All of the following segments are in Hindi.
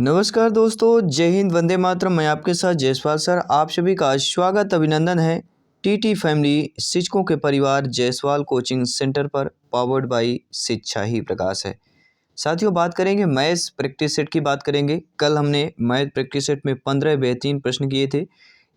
नमस्कार दोस्तों, जय हिंद, वंदे मातरम। मैं आपके साथ जयसवाल सर। आप सभी का स्वागत अभिनंदन है टीटी फैमिली शिक्षकों के परिवार जयसवाल कोचिंग सेंटर पर, पावर्ड बाय शिक्षा ही प्रकाश है। साथियों, बात करेंगे मैथ्स प्रैक्टिस सेट की। बात करेंगे कल हमने मैथ प्रैक्टिस सेट में 15 बेहतरीन प्रश्न किए थे,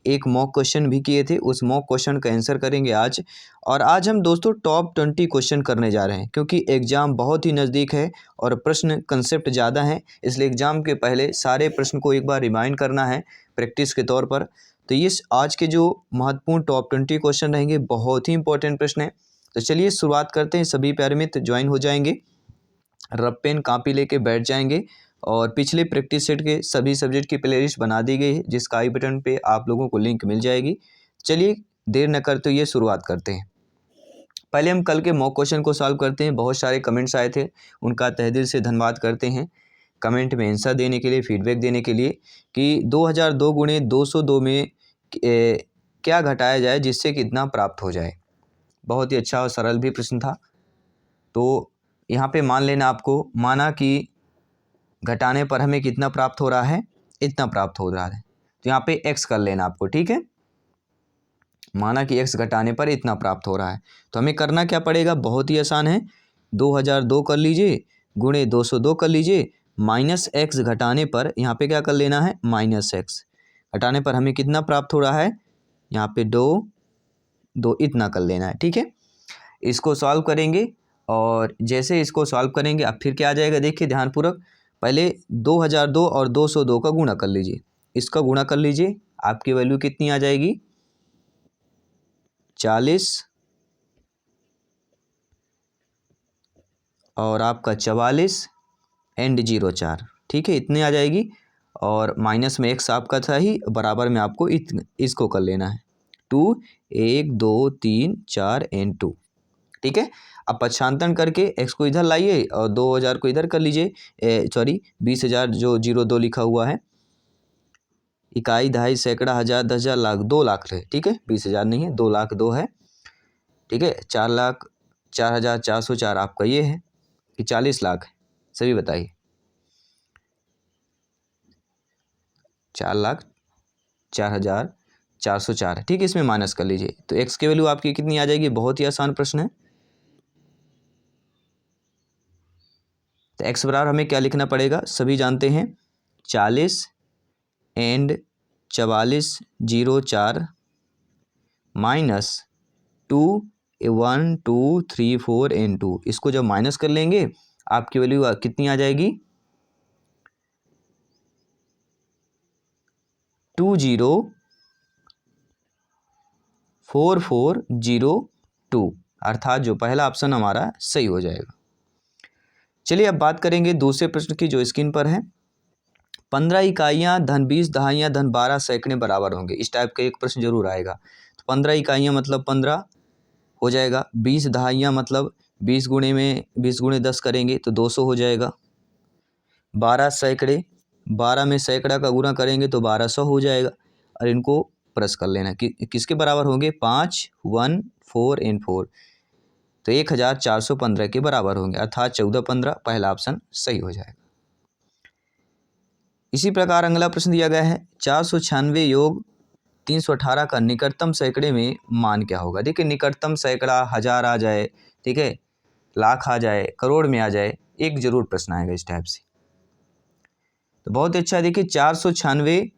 एक मॉक क्वेश्चन भी किए थे। उस मॉक क्वेश्चन का आंसर करेंगे आज। और आज हम दोस्तों टॉप 20 क्वेश्चन करने जा रहे हैं, क्योंकि एग्ज़ाम बहुत ही नज़दीक है और प्रश्न कंसेप्ट ज़्यादा हैं, इसलिए एग्ज़ाम के पहले सारे प्रश्न को एक बार रिमाइंड करना है प्रैक्टिस के तौर पर। तो ये आज के जो महत्वपूर्ण टॉप 20 क्वेश्चन रहेंगे, बहुत ही इंपॉर्टेंट प्रश्न हैं। तो चलिए शुरुआत करते हैं। सभी प्यारे मित्र ज्वाइन हो जाएंगे, रब पेन कापी लेके बैठ जाएंगे। और पिछले प्रैक्टिस सेट के सभी सब्जेक्ट की प्लेलिस्ट बना दी गई है, जिसका आई बटन पे आप लोगों को लिंक मिल जाएगी। चलिए देर न करते हुए शुरुआत करते हैं। पहले हम कल के मॉक क्वेश्चन को सॉल्व करते हैं। बहुत सारे कमेंट्स आए थे, उनका तहे दिल से धन्यवाद करते हैं कमेंट में आंसर देने के लिए, फीडबैक देने के लिए कि 2002 गुणे 202 में क्या घटाया जाए जिससे कितना प्राप्त हो जाए। बहुत ही अच्छा और सरल भी प्रश्न था। तो यहाँ पे मान लेना, आपको माना कि घटाने पर हमें कितना प्राप्त हो रहा है, इतना प्राप्त हो रहा है। तो यहाँ पे x कर लेना आपको, ठीक है। माना कि x घटाने पर इतना प्राप्त हो रहा है, तो हमें करना क्या पड़ेगा, बहुत ही आसान है। 2002 कर लीजिए, गुणे 202 कर लीजिए, माइनस x घटाने पर यहाँ पे क्या कर लेना है, माइनस x घटाने पर हमें कितना प्राप्त हो रहा है, यहाँ पे 2 इतना कर लेना है, ठीक है। इसको सॉल्व करेंगे और जैसे इसको सॉल्व करेंगे अब फिर क्या आ जाएगा, देखिए ध्यानपूर्वक। पहले 2002 और 202 का गुणा कर लीजिए, इसका गुणा कर लीजिए, आपकी वैल्यू कितनी आ जाएगी, 40 और आपका 44 एंड 04, ठीक है, इतने आ जाएगी। और माइनस में x आपका था ही, बराबर में आपको इसको कर लेना है 2, 1 2 3 4 एंड 2, ठीक है। अब पक्षांतरण करके x को इधर लाइए और 2000 को इधर कर लीजिए, 20,000 जो 02 लिखा हुआ है, इकाई, दहाई, सैकड़ा, हज़ार, 10,000, लाख, 2 लाख है, ठीक है। 20,000 नहीं है, 2 लाख 2 है, ठीक है। 4 लाख 4,404 आपका ये है कि 40 लाख है, सभी बताइए। 4 लाख 4,404 है, ठीक है। इसमें माइनस कर लीजिए तो x की वैल्यू आपकी कितनी आ जाएगी, बहुत ही आसान प्रश्न है। तो x बराबर हमें क्या लिखना पड़ेगा, सभी जानते हैं, 40 एंड 4404 माइनस 2 1 2 3 4 एंड 2। इसको जब माइनस कर लेंगे आपकी वैल्यू कितनी आ जाएगी, 204402, अर्थात जो पहला ऑप्शन हमारा सही हो जाएगा। चलिए अब बात करेंगे दूसरे प्रश्न की, जो स्क्रीन पर है। 15 इकाइयाँ धन 20 दहाइयाँ धन 12 सैकड़े बराबर होंगे। इस टाइप का एक प्रश्न जरूर आएगा। तो 15 इकाइयाँ मतलब 15 हो जाएगा, 20 दहाइयाँ मतलब 20 गुणे 10 करेंगे तो 200 हो जाएगा, 12 सैकड़े, 12 में सैकड़ा का गुणा करेंगे तो 1200 हो जाएगा। और इनको प्लस कर लेना कि किसके बराबर होंगे, 5 1 4 एंड 4, तो 1415 के बराबर होंगे, अर्थात 1415 पहला ऑप्शन सही हो जाएगा। इसी प्रकार अगला प्रश्न दिया गया है, 496 योग 318 का निकटतम सैकड़े में मान क्या होगा। देखिए निकटतम सैकड़ा हज़ार आ जाए, ठीक है, लाख आ जाए, करोड़ में आ जाए, एक जरूर प्रश्न आएगा इस टाइप से। तो बहुत अच्छा है, देखिए 496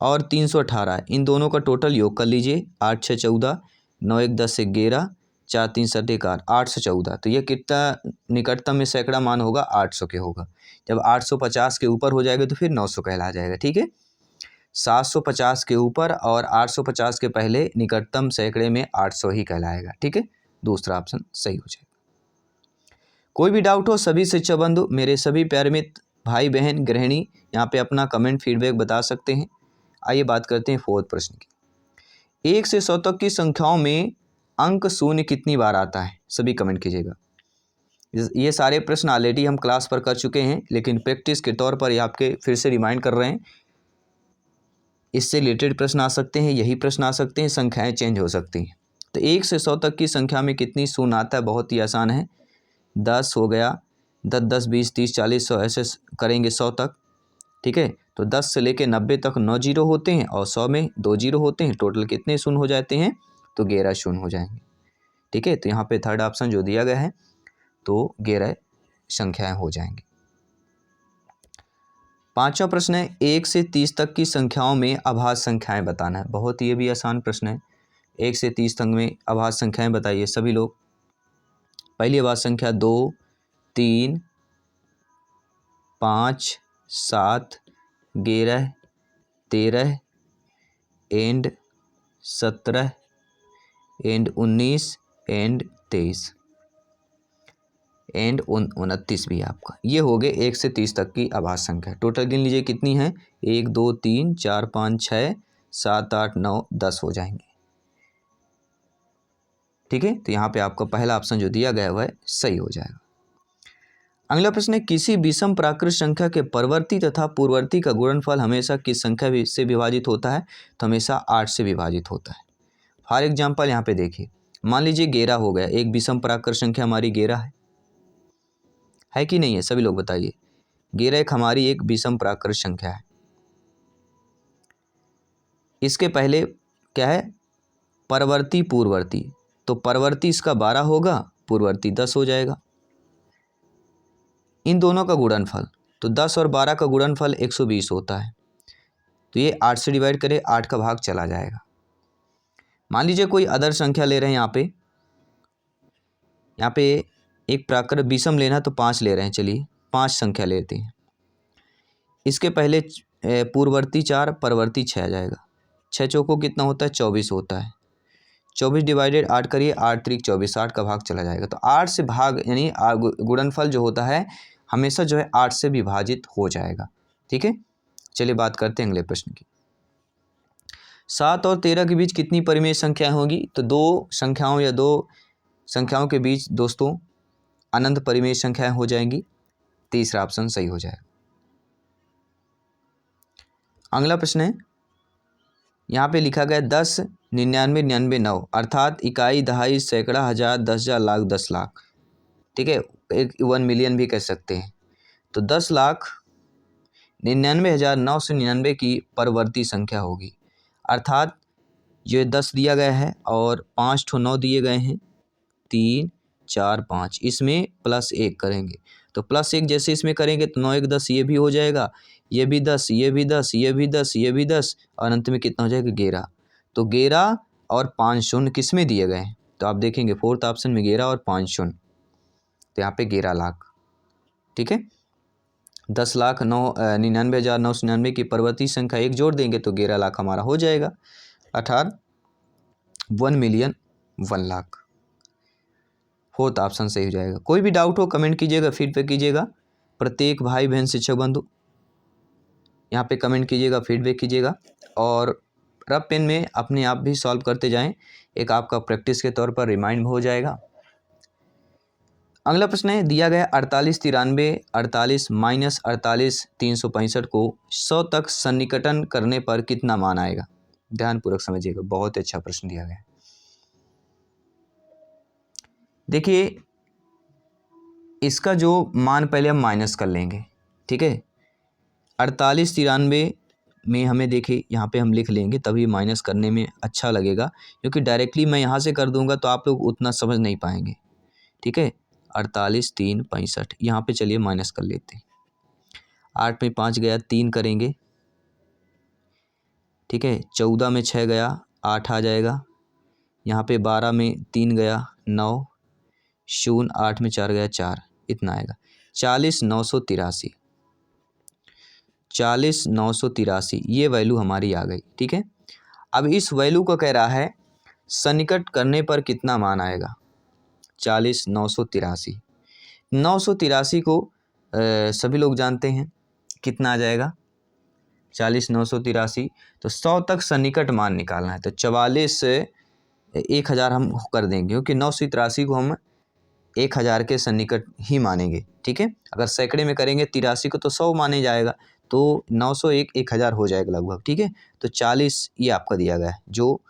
और 318 इन दोनों का टोटल योग कर लीजिए, 8 6 14, 9 1 10 11, 4 3 7 11, 814। तो ये कितना निकटतम में सैकड़ा मान होगा, 800 के होगा। जब 850 के ऊपर हो जाएगा तो फिर 900 कहला जाएगा, ठीक है। 750 के ऊपर और 850 के पहले निकटतम सैकड़े में 800 ही कहलाएगा, ठीक है। दूसरा ऑप्शन सही हो जाएगा। कोई भी डाउट हो सभी शिक्षा बंधु, मेरे सभी प्यारे मित्र, भाई बहन, गृहिणी यहाँ पे अपना कमेंट फीडबैक बता सकते हैं। आइए बात करते हैं फोर्थ प्रश्न की। 1 से 100 तक की संख्याओं में अंक शून्य कितनी बार आता है, सभी कमेंट कीजिएगा। ये सारे प्रश्न ऑलरेडी हम क्लास पर कर चुके हैं, लेकिन प्रैक्टिस के तौर पर ये आपके फिर से रिमाइंड कर रहे हैं। इससे रिलेटेड प्रश्न आ सकते हैं, यही प्रश्न आ सकते हैं, संख्याएं चेंज हो सकती हैं। तो 1 से 100 तक की संख्या में कितनी शून्य आता है, बहुत ही आसान है। 10 हो गया, 10 10 20 30 40 100 ऐसे करेंगे 100 तक, ठीक है। तो 10 से लेके 90 तक 9 जीरो होते हैं और 100 में 2 जीरो होते हैं। टोटल कितने शून्य हो जाते हैं? तो 11 शून्य हो जाएंगे, ठीक है। तो यहाँ पे थर्ड ऑप्शन जो दिया गया है तो 11 संख्याएं हो जाएंगी। पांचवा प्रश्न है 1 से 30 तक की संख्याओं में अभाज्य संख्याएं बताना है। बहुत ये भी आसान प्रश्न है। 1 से 30 तक में अभाज्य संख्याएं बताइए सभी लोग। पहली अभाज्य संख्या 2 3 5 7 11 13 एंड 17 एंड 19 एंड 23 एंड 29 भी है आपका। ये हो गए 1 से 30 तक की अभाज्य संख्या। टोटल गिन लीजिए कितनी है? 1 2 3 4 5 6 7 8 9 10 हो जाएंगे, ठीक है। तो यहाँ पे आपका पहला ऑप्शन जो दिया गया वह सही हो जाएगा। अगला प्रश्न है किसी विषम प्राकृत संख्या के परवर्ती तथा पूर्ववर्ती का गुणनफल हमेशा किस संख्या से विभाजित होता है? तो हमेशा 8 से विभाजित होता है। फॉर एग्जाम्पल यहाँ पे देखिए, मान लीजिए 11 हो गया, एक विषम प्राकृत संख्या हमारी 11 है कि नहीं है? सभी लोग बताइए। 11 एक हमारी एक विषम प्राकृत संख्या है। इसके पहले क्या है? परवर्ती पूर्ववर्ती, तो परवर्ती इसका 12 होगा, पूर्ववर्ती 10 हो जाएगा। इन दोनों का गुणनफल, तो 10 और 12 का गुणनफल 120 होता है। तो ये 8 से डिवाइड करें, 8 का भाग चला जाएगा। मान लीजिए कोई अदर संख्या ले रहे हैं, यहाँ पे एक प्राकृत विषम लेना तो 5 ले रहे हैं। चलिए 5 संख्या लेते हैं। इसके पहले पूर्ववर्ती 4, परवर्ती 6 आ जाएगा। 6 चौको कितना होता है? 24 होता है। 24 डिवाइडेड 8 करिए, 8 3 24, 8 का भाग चला जाएगा। तो 8 से भाग यानी गुणनफल जो होता है हमेशा जो है 8 से विभाजित हो जाएगा, ठीक है। चलिए बात करते हैं अगले प्रश्न की। 7 और 13 के बीच कितनी परिमेय संख्याएं होगी? तो दो संख्याओं के बीच दोस्तों अनंत परिमेय संख्याएं हो जाएंगी। तीसरा ऑप्शन सही हो जाएगा। अगला प्रश्न है, यहाँ पे लिखा गया 10 99 99 9, अर्थात इकाई, दहाई, सैकड़ा, हजार, 10,000, लाख, 10 लाख, ठीक है। एक 1 मिलियन भी कह सकते हैं। तो 10,99,999 की परवर्ती संख्या होगी, अर्थात ये 10 दिया गया है और 5 ठो 9 दिए गए हैं, 3 4 5, इसमें +1 करेंगे। तो +1 जैसे इसमें करेंगे तो 9 1 10, ये भी हो जाएगा, ये भी 10, ये भी 10, ये भी 10, ये भी 10, और अंत में कितना हो जाएगा? 11। तो 11 और 5 शून्य किस में दिए गए हैं? तो आप देखेंगे फोर्थ ऑप्शन में 11 और 5 शून्य, तो यहाँ पे 11 लाख, ठीक है। 10,99,999 की परवर्ती संख्या 1 जोड़ देंगे तो 11 लाख हमारा हो जाएगा, अर्थात 1 मिलियन 1 लाख। फोर्थ ऑप्शन सही हो जाएगा। कोई भी डाउट हो कमेंट कीजिएगा, फीडबैक कीजिएगा। प्रत्येक भाई बहन शिक्षक बंधु यहाँ पे कमेंट कीजिएगा, फीडबैक कीजिएगा, और रफ पेन में अपने आप भी सॉल्व करते जाएं। एक आपका प्रैक्टिस के तौर पर रिमाइंड हो जाएगा। अगला प्रश्न है, दिया गया 48 93 48 माइनस 48 365 को 100 तक सन्निकटन करने पर कितना मान आएगा? ध्यानपूर्वक समझिएगा, बहुत अच्छा प्रश्न दिया गया है। देखिए इसका जो मान पहले हम माइनस कर लेंगे, ठीक है। 48 93 में हमें देखिए यहाँ पे हम लिख लेंगे, तभी माइनस करने में अच्छा लगेगा, क्योंकि डायरेक्टली मैं यहाँ से कर दूंगा तो आप लोग उतना समझ नहीं पाएंगे, ठीक है। 48 3 65, यहाँ पे चलिए माइनस कर लेते हैं। 8 में 5 गया, 3 करेंगे, ठीक है। 14 में 6 गया, 8 आ जाएगा। यहाँ पे 12 में 3 गया, 9 शून्य, 8 में 4 गया, 4, इतना आएगा। 40 983, 40 983 ये वैल्यू हमारी आ गई, ठीक है। अब इस वैल्यू को कह रहा है सन्निकट करने पर कितना मान आएगा? 40 983, 983 को सभी लोग जानते हैं कितना आ जाएगा? 40 983, तो 100 तक सन्निकट मान निकालना है। तो 44 1000 हम कर देंगे, क्योंकि 983 को हम 1000 के सन्निकट ही मानेंगे, ठीक है। अगर सैकड़े में करेंगे 83 को तो 100 माने जाएगा, तो 901 1000 हो जाएगा लगभग, ठीक है। तो 40 ये आपका दिया गया है, जो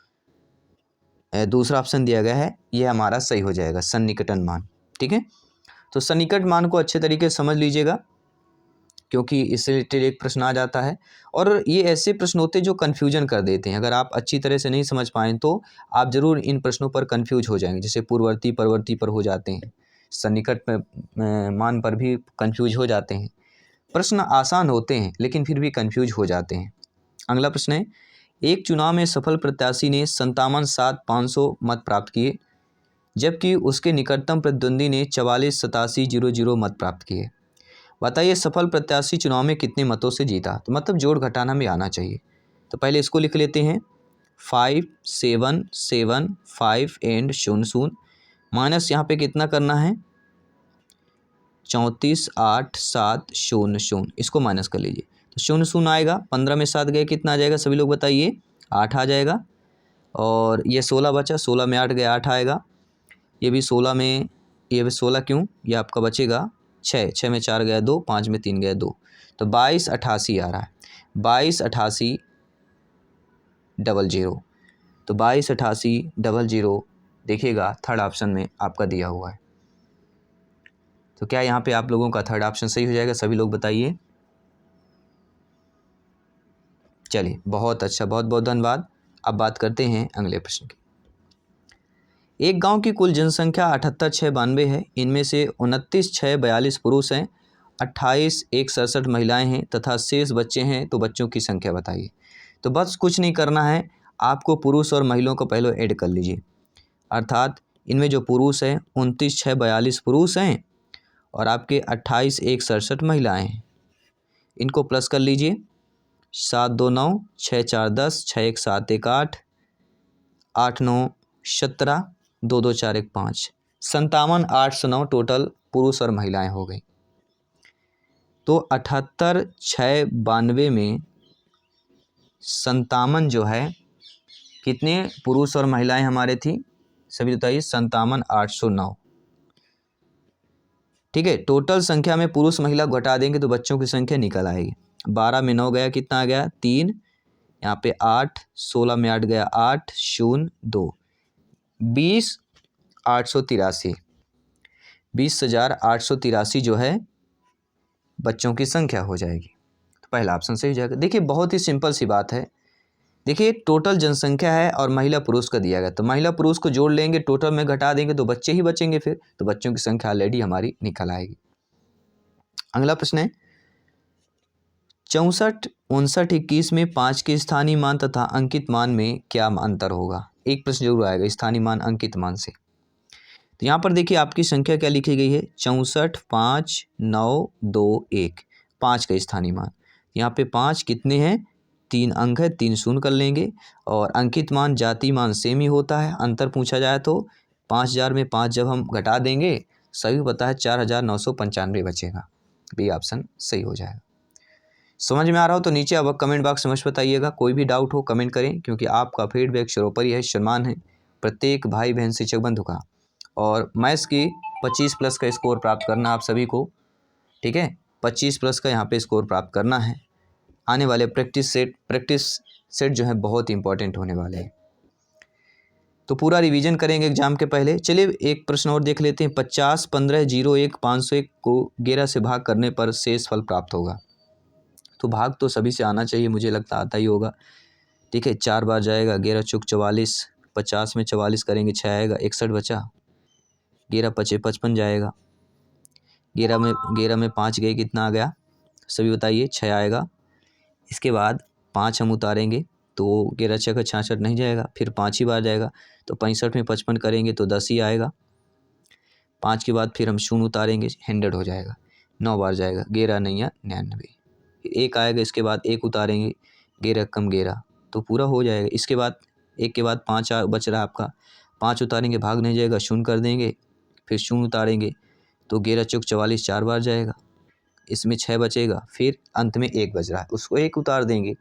दूसरा ऑप्शन दिया गया है ये हमारा सही हो जाएगा, सन्निकटन मान, ठीक है। तो सन्निकट मान को अच्छे तरीके से समझ लीजिएगा, क्योंकि इससे रिलेटेड एक प्रश्न आ जाता है और ये ऐसे प्रश्न होते हैं जो कन्फ्यूजन कर देते हैं। अगर आप अच्छी तरह से नहीं समझ पाएँ तो आप ज़रूर इन प्रश्नों पर कन्फ्यूज हो जाएंगे, जैसे पूर्ववर्ती परवर्ती पर हो जाते हैं, सन्निकट मान पर भी कन्फ्यूज हो जाते हैं। प्रश्न आसान होते हैं लेकिन फिर भी कन्फ्यूज हो जाते हैं। अगला प्रश्न है, एक चुनाव में सफल प्रत्याशी ने 57,500 मत प्राप्त किए, जबकि उसके निकटतम प्रतिद्वंदी ने 44,87,00 मत प्राप्त किए। बताइए सफल प्रत्याशी चुनाव में कितने मतों से जीता। तो मतलब जोड़ घटाना में आना चाहिए। तो पहले इसको लिख लेते हैं, 5 7 7 5 एंड 0 माइनस यहाँ पे कितना करना है, 34 8 7 0 0, इसको माइनस कर लीजिए। तो 0 0 आएगा, 15 में 7 गए कितना आ जाएगा, सभी लोग बताइए, 8 आ जाएगा। और ये 16 बचा, 16 में 8 गए 8 आएगा। ये भी 16 में, ये भी 16 क्यों, ये आपका बचेगा 6, 6 में 4 गया 2, 5 में 3 गया 2, तो 2288 आ रहा है, 2288 00। तो 2288 00 देखिएगा थर्ड ऑप्शन में आपका दिया हुआ है। तो क्या यहाँ पे आप लोगों का थर्ड ऑप्शन सही हो जाएगा, सभी लोग बताइए। चलिए बहुत अच्छा, बहुत बहुत धन्यवाद। अब बात करते हैं अगले प्रश्न की। एक गांव की कुल जनसंख्या 78,692 है। इनमें से 29,642 पुरुष हैं, 28,167 महिलाएं हैं तथा शेष बच्चे हैं। तो बच्चों की संख्या बताइए। तो बस कुछ नहीं करना है, आपको पुरुष और महिलाओं को पहले ऐड कर लीजिए। अर्थात इनमें जो पुरुष हैं 29,642 पुरुष हैं और आपके 28,167 महिलाएं हैं। इनको प्लस कर लीजिए, 7 2 9, 6 4 10, 6 1 7 1 8, 8 9 17, 2 2 4 1 5, 57,809 टोटल पुरुष और महिलाएं हो गई। तो 78,692 में 57 जो है, कितने पुरुष और महिलाएं हमारे थी, सभी बताइए, 57,809। ठीक है, टोटल संख्या में पुरुष महिला घटा देंगे तो बच्चों की संख्या निकल आएगी। 12 में 9 गया, कितना आ गया 3, यहाँ पे 8, 16 में 8 गया 8 0 2, 20,883, 20,883 जो है बच्चों की संख्या हो जाएगी। तो पहला ऑप्शन सही हो जाएगा। देखिए बहुत ही सिंपल सी बात है। देखिए टोटल जनसंख्या है और महिला पुरुष का दिया गया, तो महिला पुरुष को जोड़ लेंगे, टोटल में घटा देंगे तो बच्चे ही बचेंगे फिर, तो बच्चों की संख्या ऑलरेडी हमारी निकल आएगी। अगला प्रश्न है, 64 59 21 में 5 के स्थानीय मान तथा अंकित मान में क्या अंतर होगा। एक प्रश्न जरूर आएगा स्थानीय मान अंकित मान से। तो यहाँ पर देखिए आपकी संख्या क्या लिखी गई है, 64 5 9 2 1, 5 का स्थानीय मान। यहाँ पे 5 कितने हैं, 3 अंक है, 3 शून्य कर लेंगे। और अंकित मान जाति मान सेम ही होता है। अंतर पूछा जाए तो 5,000 में 5 जब हम घटा देंगे, सभी पता है 4,995 बचेगा। बी ऑप्शन सही हो जाएगा। समझ में आ रहा हो तो नीचे अब कमेंट बॉक्स में बताइएगा। कोई भी डाउट हो कमेंट करें, क्योंकि आपका फीडबैक सर्वोपरि है, सम्मान है प्रत्येक भाई बहन शिक्षक बंधु का। और मैथ्स की 25+ का स्कोर प्राप्त करना आप सभी को, ठीक है, 25+ का यहाँ पे स्कोर प्राप्त करना है। आने वाले प्रैक्टिस सेट जो है बहुत इंपॉर्टेंट होने वाले हैं, तो पूरा रिवीजन करेंगे एग्जाम के पहले। चलिए एक प्रश्न और देख लेते हैं। 50 15 01 501 को 11 से भाग करने पर शेष फल प्राप्त होगा। तो भाग तो सभी से आना चाहिए, मुझे लगता आता ही होगा। ठीक है, 4 बार जाएगा, 11 चौक 44, 50 में 44 करेंगे 6 आएगा, 61 बचा, 11 पचे 55 जाएगा, 11 में 5 गए, कितना आ गया सभी बताइए, 6 आएगा। इसके बाद 5 हम उतारेंगे तो 11 6 का 66 नहीं जाएगा, फिर 5 ही बार जाएगा, तो 65 में 55 करेंगे तो 10 ही आएगा। 5 के बाद फिर हम 0 उतारेंगे, 100 हो जाएगा, 9 बार जाएगा, 11 नहीं या 99, 1 आएगा। इसके बाद 1 उतारेंगे, 11 कम 11, तो पूरा हो जाएगा। इसके बाद 1 के बाद 5 बच रहा है आपका, 5 उतारेंगे, भाग नहीं जाएगा, 0 कर देंगे, फिर 0 उतारेंगे तो 11 चौक 44 4 बार जाएगा, इसमें 6 बचेगा, फिर अंत में 1 बच रहा है, उसको 1 उतार देंगे,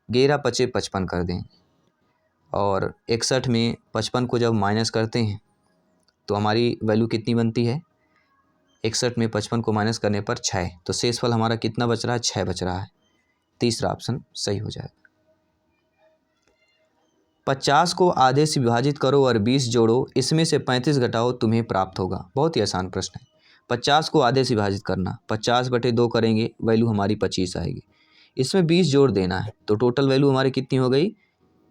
11 पचे 55 कर दें। और 61 में 55 को जब माइनस करते हैं तो हमारी वैल्यू कितनी बनती है, 61 में 55 को माइनस करने पर 6, तो शेष फल हमारा कितना बच रहा है, 6 बच रहा है। तीसरा ऑप्शन सही हो जाएगा। 50 को आधे से विभाजित करो और 20 जोड़ो, इसमें से 35 घटाओ, तुम्हें प्राप्त होगा। बहुत ही आसान प्रश्न है। 50 को आधे से विभाजित करना, 50/2 करेंगे, वैल्यू हमारी 25 आएगी। इसमें 20 जोड़ देना है, तो टोटल वैल्यू हमारी कितनी हो गई?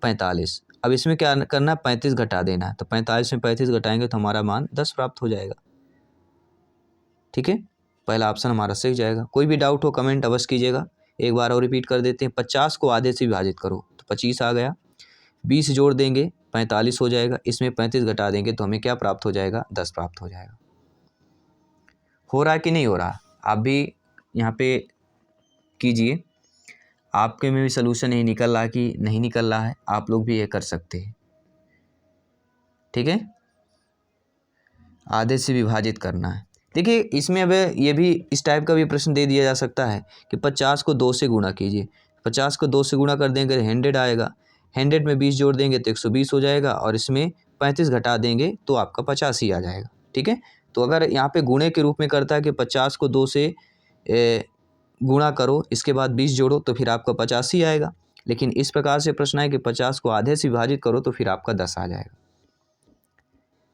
45। अब इसमें क्या करना है? 35 घटा देना है, तो 45 में 35 घटाएंगे तो हमारा मान 10 प्राप्त हो जाएगा। ठीक है, पहला ऑप्शन हमारा सही जाएगा। कोई भी डाउट हो कमेंट अवश्य कीजिएगा। एक बार और रिपीट कर देते हैं, 50 को आधे से विभाजित करो तो 25 आ गया, 20 जोड़ देंगे 45 हो जाएगा, इसमें 35 घटा देंगे तो हमें क्या प्राप्त हो जाएगा? 10 प्राप्त हो जाएगा। हो रहा है कि नहीं हो रहा? आप भी यहाँ पे कीजिए, आपके में भी सलूशन यही निकल रहा है कि नहीं निकल रहा है, आप लोग भी ये कर सकते हैं। ठीक है, आधे से विभाजित करना है। देखिए इसमें अब ये भी इस टाइप का भी प्रश्न दे दिया जा सकता है कि 50 को 2 से गुणा कीजिए। 50 को 2 से गुणा कर देंगे तो 100 आएगा, 100 में 20 जोड़ देंगे तो 120 हो जाएगा, और इसमें 35 घटा देंगे तो आपका 50 ही आ जाएगा। ठीक है, तो अगर यहाँ पे गुणे के रूप में करता है कि 50 को 2 से गुणा करो, इसके बाद 20 जोड़ो तो फिर आपका 50 ही आएगा। लेकिन इस प्रकार से प्रश्न है कि 50 को आधे से विभाजित करो तो फिर आपका 10 आ जाएगा।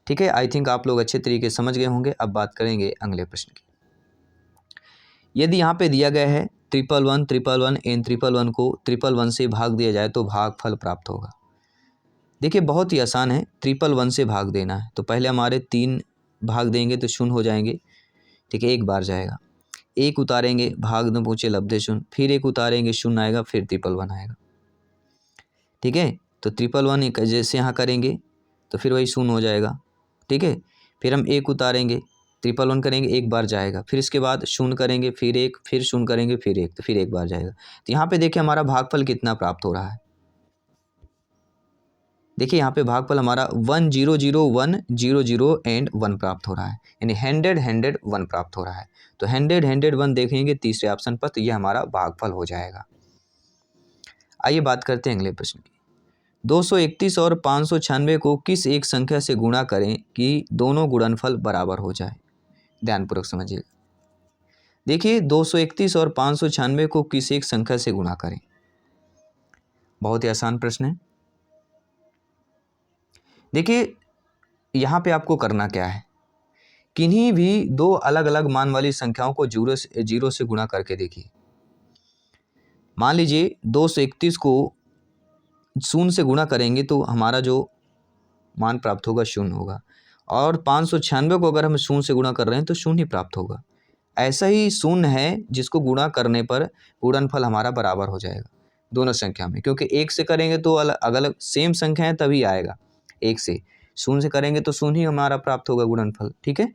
ठीक है, आई थिंक आप लोग अच्छे तरीके से समझ गए होंगे। अब बात करेंगे अगले प्रश्न की। यदि यहाँ पे दिया गया है 111 111 एन 111 को 111 से भाग दिया जाए तो भागफल प्राप्त होगा। देखिए बहुत ही आसान है, 111 से भाग देना है, तो पहले हमारे 3 भाग देंगे तो शून्य हो जाएंगे। ठीक है, एक बार जाएगा, एक उतारेंगे, भाग न पूछे लब्धे शून्य, फिर एक उतारेंगे, शून्य आएगा, फिर 111 आएगा। ठीक है, तो 111 जैसे यहाँ करेंगे तो फिर वही शून्य हो जाएगा। ठीक है, फिर हम एक उतारेंगे, 111 करेंगे, एक बार जाएगा, फिर इसके बाद शून्य करेंगे, फिर एक, फिर शून्य करेंगे, फिर एक, तो फिर एक बार जाएगा। तो यहाँ पे देखिए हमारा भागफल कितना प्राप्त हो रहा है। देखिए यहाँ पे भागफल हमारा 100 एंड 1 प्राप्त हो रहा है, यानी 100 1 प्राप्त हो रहा है। तो 100 1 देखेंगे तीसरे ऑप्शन पर, तो ये हमारा भागफल हो जाएगा। आइए बात करते हैं अगले प्रश्न की। 231 और 596 को किस एक संख्या से गुणा करें कि दोनों गुणनफल बराबर हो जाए? ध्यानपूर्वक समझिए। देखिए 231 और 596 को किस एक संख्या से गुणा करें? बहुत ही आसान प्रश्न है। देखिए यहाँ पे आपको करना क्या है, किन्हीं भी दो अलग अलग मान वाली संख्याओं को जीरो से गुणा करके देखिए। मान लीजिए 231 को शून्य से गुणा करेंगे तो हमारा जो मान प्राप्त होगा शून्य होगा, और 596 को अगर हम शून्य से गुणा कर रहे हैं तो शून्य ही प्राप्त होगा। ऐसा ही शून्य है जिसको गुणा करने पर गुणनफल हमारा बराबर हो जाएगा दोनों संख्या में, क्योंकि एक से करेंगे तो अलग अलग सेम संख्या है तभी आएगा, एक से शून्य से करेंगे तो शून्य ही हमारा प्राप्त होगा गुणनफल। ठीक है,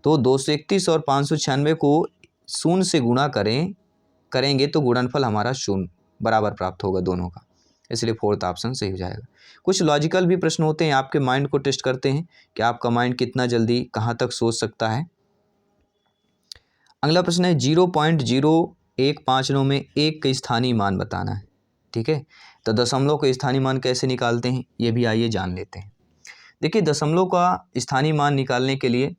तो 231 और 596 को शून्य से गुणा करेंगे तो गुणनफल हमारा शून्य बराबर प्राप्त होगा दोनों का, इसलिए फोर्थ ऑप्शन सही हो जाएगा। कुछ लॉजिकल भी प्रश्न होते हैं, आपके माइंड को टेस्ट करते हैं कि आपका माइंड कितना जल्दी कहाँ तक सोच सकता है। अगला प्रश्न है 0.0159 में एक का स्थानीय मान बताना है। ठीक है, तो दशमलव का स्थानीय मान कैसे निकालते हैं ये भी आइए जान लेते हैं। देखिए दशमलव का स्थानीय मान निकालने के लिए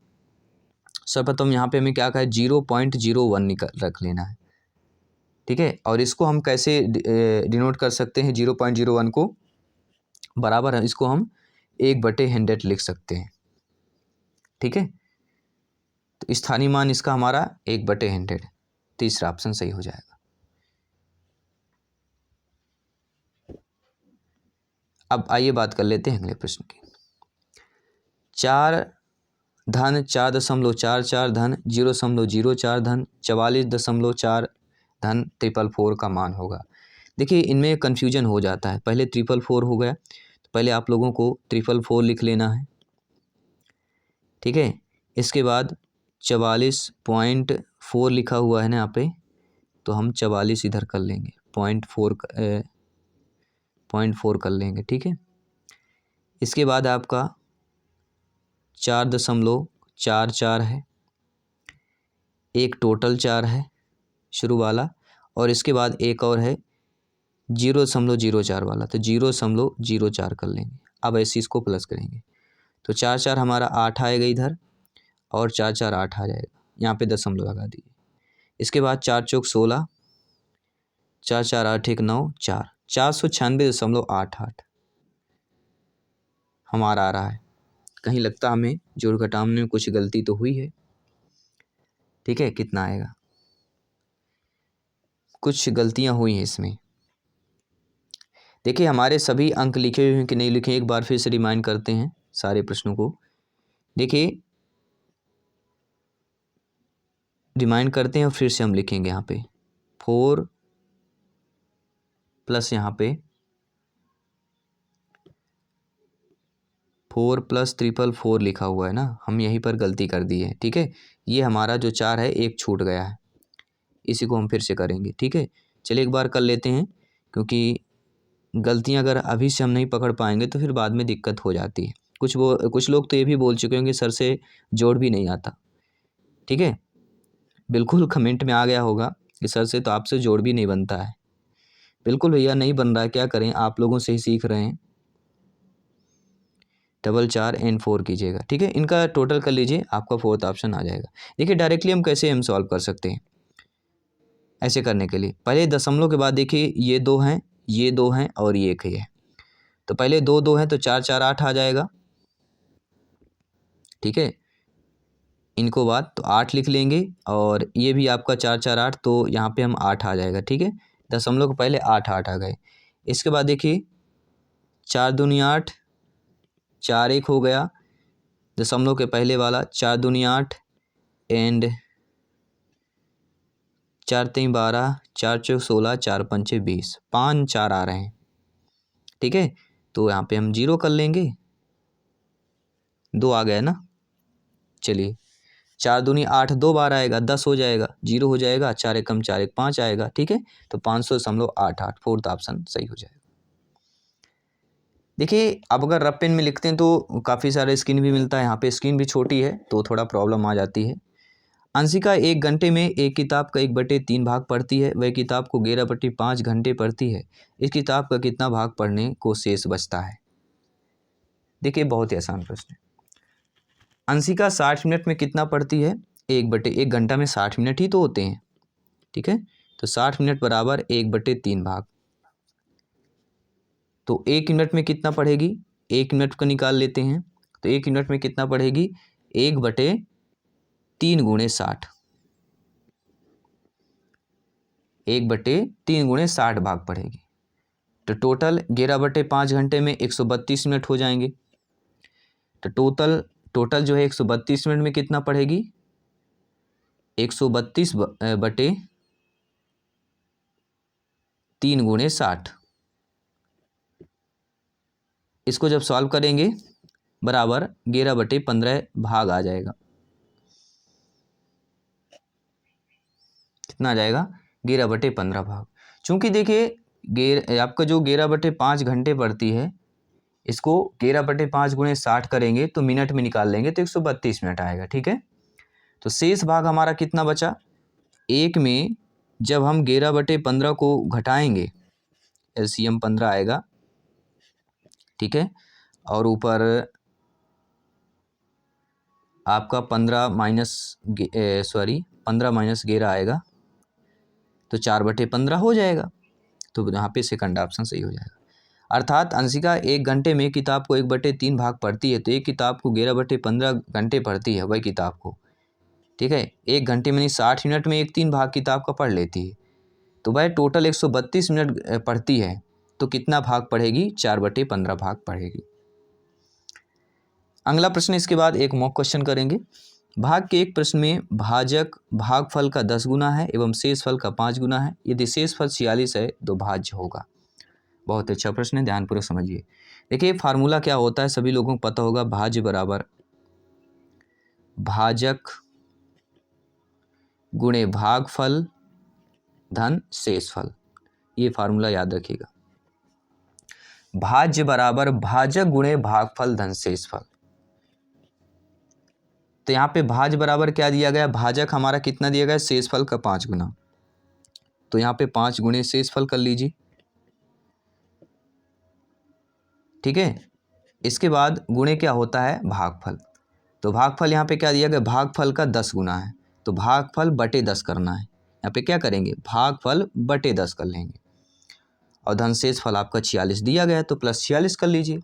सर्वप्रथम यहाँ पे हमें क्या कहा है, 0.01 रख लेना है। ठीक है, और इसको हम कैसे डिनोट कर सकते हैं, 0.01 को बराबर है, इसको हम 1/100 लिख सकते हैं। ठीक है, तो स्थानीय मान इसका हमारा 1/100, तीसरा ऑप्शन सही हो जाएगा। अब आइए बात कर लेते हैं अगले प्रश्न की। 4 धन 4.44 धन 0.04 धन 44.4 धन 444 का मान होगा। देखिए इनमें कन्फ्यूजन हो जाता है, पहले 444 हो गया, तो पहले आप लोगों को 444 लिख लेना है। ठीक है, इसके बाद 44.4 लिखा हुआ है ना यहाँ पे, तो हम 44 इधर कर लेंगे, 0.4 कर लेंगे। ठीक है, इसके बाद आपका 4.44 है, एक टोटल 4 है शुरू वाला, और इसके बाद एक और है 0.04 वाला, तो 0.04 कर लेंगे। अब ऐसे इसको प्लस करेंगे तो 4 4 हमारा 8 आएगा इधर, और 4 4 8 आ जाएगा, यहाँ पे दशमलव लगा दीजिए। इसके बाद 4 चौक 16, 4 4 8 1 9 4, 496.88 हमारा आ रहा है। कहीं लगता हमें जोड़ घटाव में कुछ गलती तो हुई है। ठीक है, कितना आएगा। कुछ गलतियां हुई हैं इसमें। देखिए हमारे सभी अंक लिखे हुए हैं कि नहीं लिखे, एक बार फिर से रिमाइंड करते हैं सारे प्रश्नों को। देखिए रिमाइंड करते हैं और फिर से हम लिखेंगे यहाँ पे 4 प्लस यहाँ पे 4 प्लस 444 लिखा हुआ है ना, हम यहीं पर गलती कर दी है। ठीक है, ये हमारा जो 4 है एक छूट गया है, इसी को हम फिर से करेंगे। ठीक है, चलिए एक बार कर लेते हैं, क्योंकि गलतियां अगर अभी से हम नहीं पकड़ पाएंगे तो फिर बाद में दिक्कत हो जाती है। कुछ लोग तो ये भी बोल चुके होंगे सर से जोड़ भी नहीं आता। ठीक है, बिल्कुल कमेंट में आ गया होगा कि सर से तो आपसे जोड़ भी नहीं बनता है। बिल्कुल भैया नहीं बन रहा है, क्या करें, आप लोगों से ही सीख रहे हैं। 4 एंड 4 कीजिएगा। ठीक है, इनका टोटल कर लीजिए, आपका 4th ऑप्शन आ जाएगा। देखिए डायरेक्टली हम कैसे हम सॉल्व कर सकते हैं। ऐसे करने के लिए पहले दशमलव के बाद देखिए ये 2 हैं, ये 2 हैं और ये 1 ही है। तो पहले 2 2 हैं तो 4 4 8 आ जाएगा। ठीक है, इनको बाद तो 8 लिख लेंगे, और ये भी आपका 4 4 8, तो यहाँ पे हम 8 आ जाएगा। ठीक है, दशमलव के पहले 8 8 आ गए। इसके बाद देखिए 4 दूनी 8, 4 1 हो गया, दशमलव के पहले वाला 4 दूनी 8 एंड 4 3 12, 4 4 16, 4 5 20, 5 4 आ रहे हैं। ठीक है, तो यहाँ पे हम 0 कर लेंगे, 2 आ गया ना। चलिए 4 दूनी 8 2 बार आएगा, 10 हो जाएगा, 0 हो जाएगा, 4 एक कम 4 एक 5 आएगा। ठीक है, तो 500.88, 4th ऑप्शन सही हो जाएगा। देखिए अब अगर रफ पेन में लिखते हैं तो काफ़ी सारा स्क्रीन भी मिलता है, यहाँ पे स्क्रीन भी छोटी है तो थोड़ा प्रॉब्लम आ जाती है। अंशिका 1 घंटे में एक किताब का 1/3 भाग पढ़ती है, वह किताब को 11/5 घंटे पढ़ती है। इस किताब का कितना भाग पढ़ने को शेष बचता है। देखिए बहुत ही आसान प्रश्न है। अंशिका 60 मिनट में कितना पढ़ती है, 1/1 घंटा में 60 मिनट ही तो होते हैं। ठीक है, तो 60 मिनट बराबर 1/3 भाग, तो 1 मिनट में कितना पढ़ेगी, 1 मिनट का निकाल लेते हैं। तो 1 मिनट में कितना पढ़ेगी, 1/3 गुणे 60, 1/3 गुणे 60 भाग पढ़ेगी। तो टोटल 11/5 घंटे में 132 मिनट हो जाएंगे। तो टोटल जो है 132 मिनट में कितना पढ़ेगी, 132/3 गुणे 60। इसको जब सॉल्व करेंगे बराबर 11/15 भाग आ जाएगा। कितना आ जाएगा, 11/15 भाग। चूंकि देखिए आपका जो 11/5 घंटे पड़ती है, इसको 11/5 गुणे 60 करेंगे तो मिनट में निकाल लेंगे तो 132 मिनट आएगा। ठीक है, तो शेष भाग हमारा कितना बचा, 1 में जब हम 11/15 को घटाएंगे, LCM 15 आएगा। ठीक है, और ऊपर आपका 15 माइनस 11 आएगा, तो 4/15 हो जाएगा। तो यहाँ पे सेकंड ऑप्शन सही हो जाएगा। अर्थात अंशिका 1 घंटे में किताब को 1/3 भाग पढ़ती है, तो एक किताब को 11/15 घंटे पढ़ती है वही किताब को। ठीक है, 1 घंटे में 60 मिनट में 1/3 भाग किताब का पढ़ लेती है, तो वह टोटल 132 मिनट पढ़ती है, तो कितना भाग पढ़ेगी, 4/15 भाग पढ़ेगी। अगला प्रश्न इसके बाद एक मॉक क्वेश्चन करेंगे। भाग के एक प्रश्न में भाजक भागफल का 10 गुना है एवं शेष फल का 5 गुना है। यदि शेष फल 46 है तो भाज्य होगा। बहुत अच्छा प्रश्न है, ध्यानपूर्वक समझिए। देखिए फार्मूला क्या होता है, सभी लोगों को पता होगा, भाज्य बराबर भाजक गुणे भागफल धन शेष फल। ये फार्मूला याद रखिएगा, भाज्य बराबर भाजक गुणे भागफल धन शेष फल। तो यहाँ पे भाज्य बराबर क्या दिया गया, भाजक हमारा कितना दिया गया, शेषफल का 5 गुना, तो यहाँ पे 5 गुणे शेषफल कर लीजिए। ठीक है, इसके बाद गुणे क्या होता है, भागफल। तो भागफल यहाँ पे क्या दिया गया, भागफल का 10 गुना है, तो भागफल बटे 10 करना है। यहाँ पे क्या करेंगे, भागफल बटे 10 कर लेंगे, और धन शेष फल आपका 46 दिया गया है तो +46 कर लीजिए।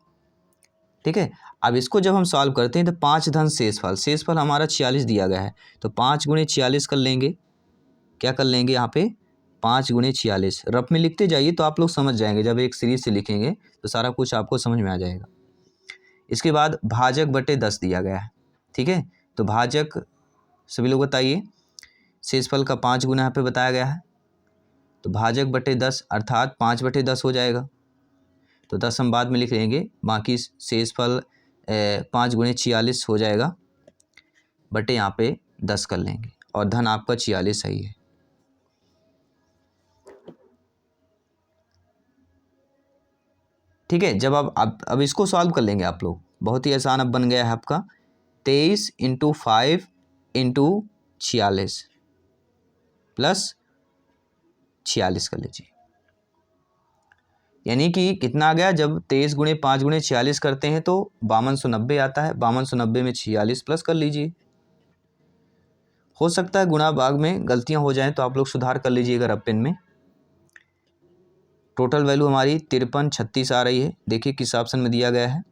ठीक है। अब इसको जब हम सॉल्व करते हैं तो 5 धन शेषफल हमारा 46 दिया गया है, तो 5 गुणे 46 कर लेंगे। क्या कर लेंगे यहाँ पे 5 गुणे 46 रफ में लिखते जाइए तो आप लोग समझ जाएंगे, जब एक सीरीज से लिखेंगे तो सारा कुछ आपको समझ में आ जाएगा। इसके बाद भाजक बटे 10 दिया गया है, ठीक है। तो भाजक सभी लोग बताइए, शेषफल का 5 गुना यहाँ पे बताया गया है, तो भाजक बटे 10 अर्थात 5 बटे 10 हो जाएगा। तो 10 हम बाद में लिख लेंगे, बाकी शेषफल 5 गुणे 46 हो जाएगा, बटे यहाँ पे 10 कर लेंगे और धन आपका 46 सही है। ठीक है। जब अब इसको सॉल्व कर लेंगे आप लोग, बहुत ही आसान अब बन गया है आपका 23 × 5 × 46 प्लस 46 कर लीजिए, यानी कि कितना आ गया, जब 23 गुणे 5 गुणे 46 करते हैं तो 5290 आता है। 5290 में 46 प्लस कर लीजिए। हो सकता है गुणा भाग में गलतियां हो जाएं तो आप लोग सुधार कर लीजिएगा रफ पेन में। टोटल वैल्यू हमारी 5336 आ रही है। देखिए किस ऑप्शन में दिया गया है,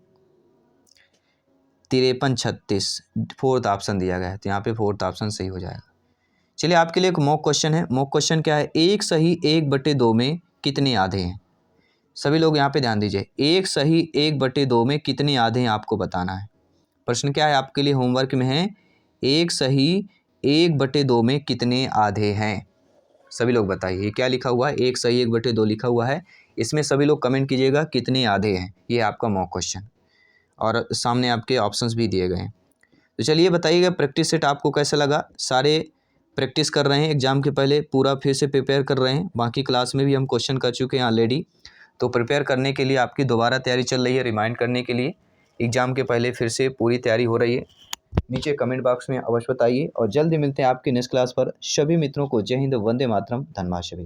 5336 फोर्थ ऑप्शन दिया गया है, तो यहाँ पे फोर्थ ऑप्शन सही हो जाएगा। चलिए आपके लिए एक मॉक क्वेश्चन है। मॉक क्वेश्चन क्या है, 1 सही 1/2 में कितने आधे हैं। सभी लोग यहाँ पे ध्यान दीजिए, 1 सही 1/2 में कितने आधे हैं आपको बताना है। प्रश्न क्या है आपके लिए होमवर्क में है, 1 सही 1/2 में कितने आधे हैं। सभी लोग बताइए, ये क्या लिखा हुआ है, 1 सही 1/2 लिखा हुआ है। इसमें सभी लोग कमेंट कीजिएगा कितने आधे हैं। ये आपका मॉक क्वेश्चन और सामने आपके ऑप्शंस भी दिए गए हैं। तो चलिए बताइएगा प्रैक्टिस सेट आपको कैसा लगा। सारे प्रैक्टिस कर रहे हैं एग्जाम के पहले, पूरा फिर से प्रिपेयर कर रहे हैं। बाकी क्लास में भी हम क्वेश्चन कर चुके हैं ऑलरेडी, तो प्रिपेयर करने के लिए आपकी दोबारा तैयारी चल रही है, रिमाइंड करने के लिए एग्जाम के पहले फिर से पूरी तैयारी हो रही है। नीचे कमेंट बॉक्स में अवश्य बताइए और जल्दी मिलते हैं आपके नेक्स्ट क्लास पर। सभी मित्रों को जय हिंद, वंदे मातरम, धन्यवाद सभी।